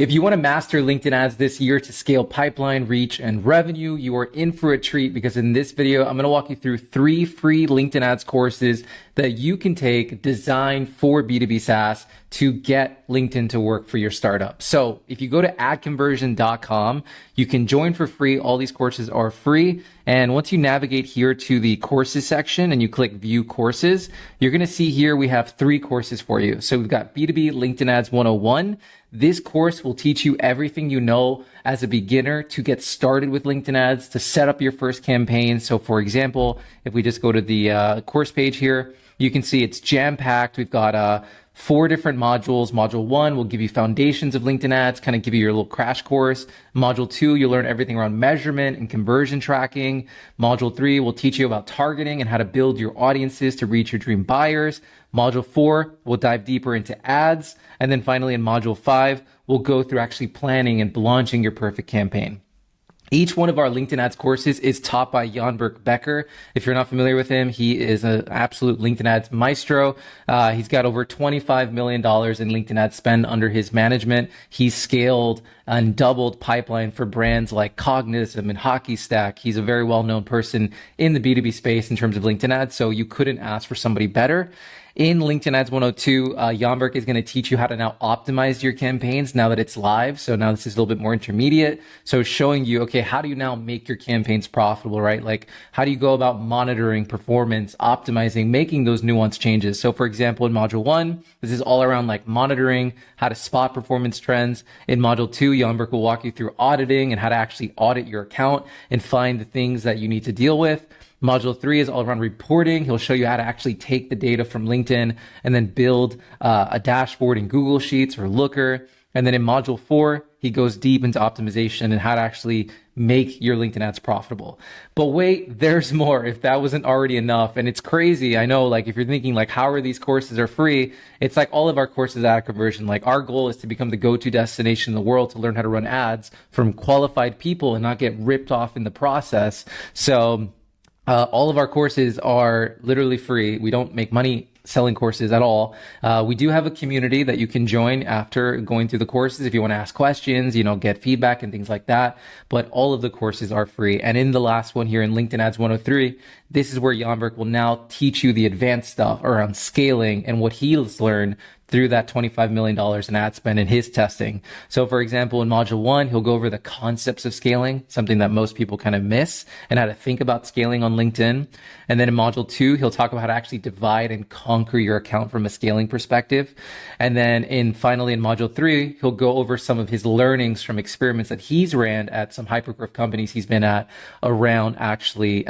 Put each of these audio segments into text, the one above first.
If you want to master LinkedIn ads this year to scale pipeline, reach, and revenue, you are in for a treat because in this video, I'm going to walk you through 3 free LinkedIn ads courses that you can take designed for B2B SaaS to get LinkedIn to work for your startup. So if you go to adconversion.com, you can join for free. All these courses are free. And once you navigate here to the courses section and you click view courses, you're going to see here we have 3 courses for you. So we've got B2B LinkedIn Ads 101. This course will teach you everything you know as a beginner to get started with LinkedIn ads, to set up your first campaign. So for example, if we just go to the course page here, you can see it's jam-packed. We've got 4 different modules. Module 1 will give you foundations of LinkedIn ads, kind of give you your little crash course. Module 2, you'll learn everything around measurement and conversion tracking. Module 3 will teach you about targeting and how to build your audiences to reach your dream buyers. Module 4 will dive deeper into ads. And then finally in Module 5, we'll go through actually planning and launching your perfect campaign. Each one of our LinkedIn ads courses is taught by Jan Becker. If you're not familiar with him, he is an absolute LinkedIn ads maestro. He's got over $25 million in LinkedIn ad spend under his management. He's scaled and doubled pipeline for brands like Cognism and Hockey Stack. He's a very well-known person in the B2B space in terms of LinkedIn ads, so you couldn't ask for somebody better. In LinkedIn Ads 102, Jan Berk is going to teach you how to now optimize your campaigns now that it's live. So now this is a little bit more intermediate. So showing you, okay, how do you now make your campaigns profitable, right? Like, how do you go about monitoring performance, optimizing, making those nuanced changes? So for example, in Module 1, this is all around like monitoring, how to spot performance trends. In Module 2, Jan Berk will walk you through auditing and how to actually audit your account and find the things that you need to deal with. Module 3 is all around reporting. He'll show you how to actually take the data from LinkedIn and then build a dashboard in Google Sheets or Looker. And then in Module 4, he goes deep into optimization and how to actually make your LinkedIn ads profitable. But wait, there's more if that wasn't already enough. And it's crazy. I know, like, if you're thinking like, how are these courses are free? It's like all of our courses at AdConversion. Like, our goal is to become the go-to destination in the world to learn how to run ads from qualified people and not get ripped off in the process. So all of our courses are literally free. We don't make money selling courses at all. We do have a community that you can join after going through the courses if you want to ask questions, get feedback and things like that. But all of the courses are free. And in the last one here in LinkedIn Ads 103, this is where Jan Berk will now teach you the advanced stuff around scaling and what he's learned through that $25 million in ad spend in his testing. So for example, in Module 1, he'll go over the concepts of scaling, something that most people kind of miss, and how to think about scaling on LinkedIn. And then in Module 2, he'll talk about how to actually divide and conquer your account from a scaling perspective. And then finally in Module 3, he'll go over some of his learnings from experiments that he's ran at some hypergrowth companies he's been at around actually,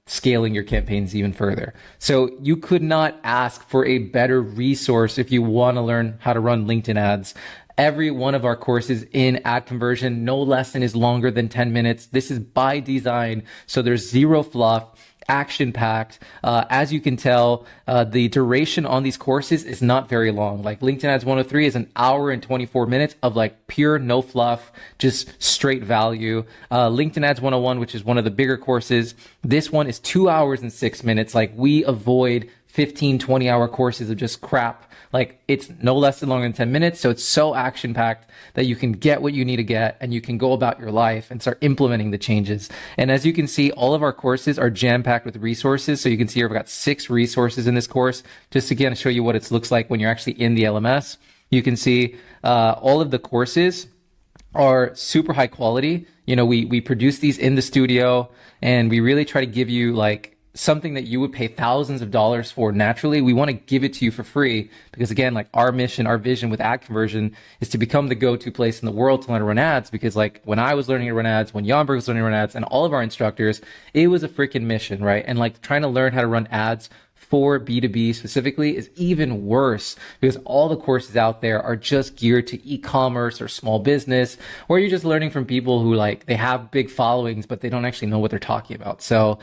scaling your campaigns even further. So you could not ask for a better resource if you want to learn how to run LinkedIn ads. Every one of our courses in AdConversion, no lesson is longer than 10 minutes. This is by design. So there's zero fluff, action-packed. As you can tell, the duration on these courses is not very long. Like LinkedIn Ads 103 is an hour and 24 minutes of like pure no fluff, just straight value. LinkedIn Ads 101, which is one of the bigger courses, this one is 2 hours and 6 minutes. Like, we avoid 15, 20-hour courses of just crap. Like, it's no less than longer than 10 minutes. So it's so action-packed that you can get what you need to get and you can go about your life and start implementing the changes. And as you can see, all of our courses are jam-packed with resources. So you can see here, I've got 6 resources in this course, just again to show you what it looks like when you're actually in the LMS. You can see all of the courses are super high quality. We produce these in the studio and we really try to give you like something that you would pay thousands of dollars for naturally. We want to give it to you for free because, again, like, our mission, our vision with AdConversion is to become the go-to place in the world to learn to run ads. Because, like, when I was learning to run ads, when Jan Berk was learning to run ads, and all of our instructors, it was a freaking mission, right? And like, trying to learn how to run ads for B2B specifically is even worse because all the courses out there are just geared to e-commerce or small business, or you're just learning from people who, like, they have big followings, but they don't actually know what they're talking about. So,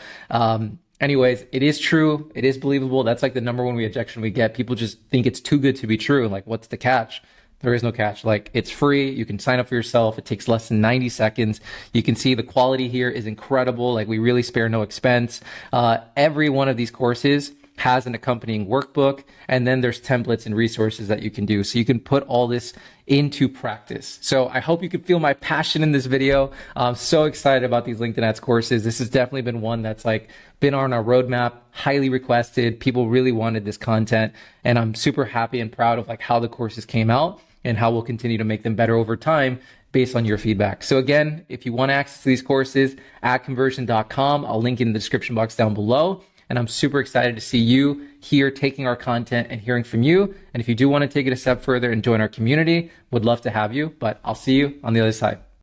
anyways, it is true. It is believable. That's like the number one objection we get. People just think it's too good to be true. Like, what's the catch? There is no catch. Like, it's free. You can sign up for yourself. It takes less than 90 seconds. You can see the quality here is incredible. Like, we really spare no expense. Every one of these courses has an accompanying workbook, and then there's templates and resources that you can do. So you can put all this into practice. So I hope you could feel my passion in this video. I'm so excited about these LinkedIn ads courses. This has definitely been one that's been on our roadmap, highly requested. People really wanted this content, and I'm super happy and proud of how the courses came out and how we'll continue to make them better over time based on your feedback. So again, if you want access to these courses, adconversion.com, I'll link in the description box down below. And I'm super excited to see you here taking our content and hearing from you. And if you do want to take it a step further and join our community, would love to have you, but I'll see you on the other side.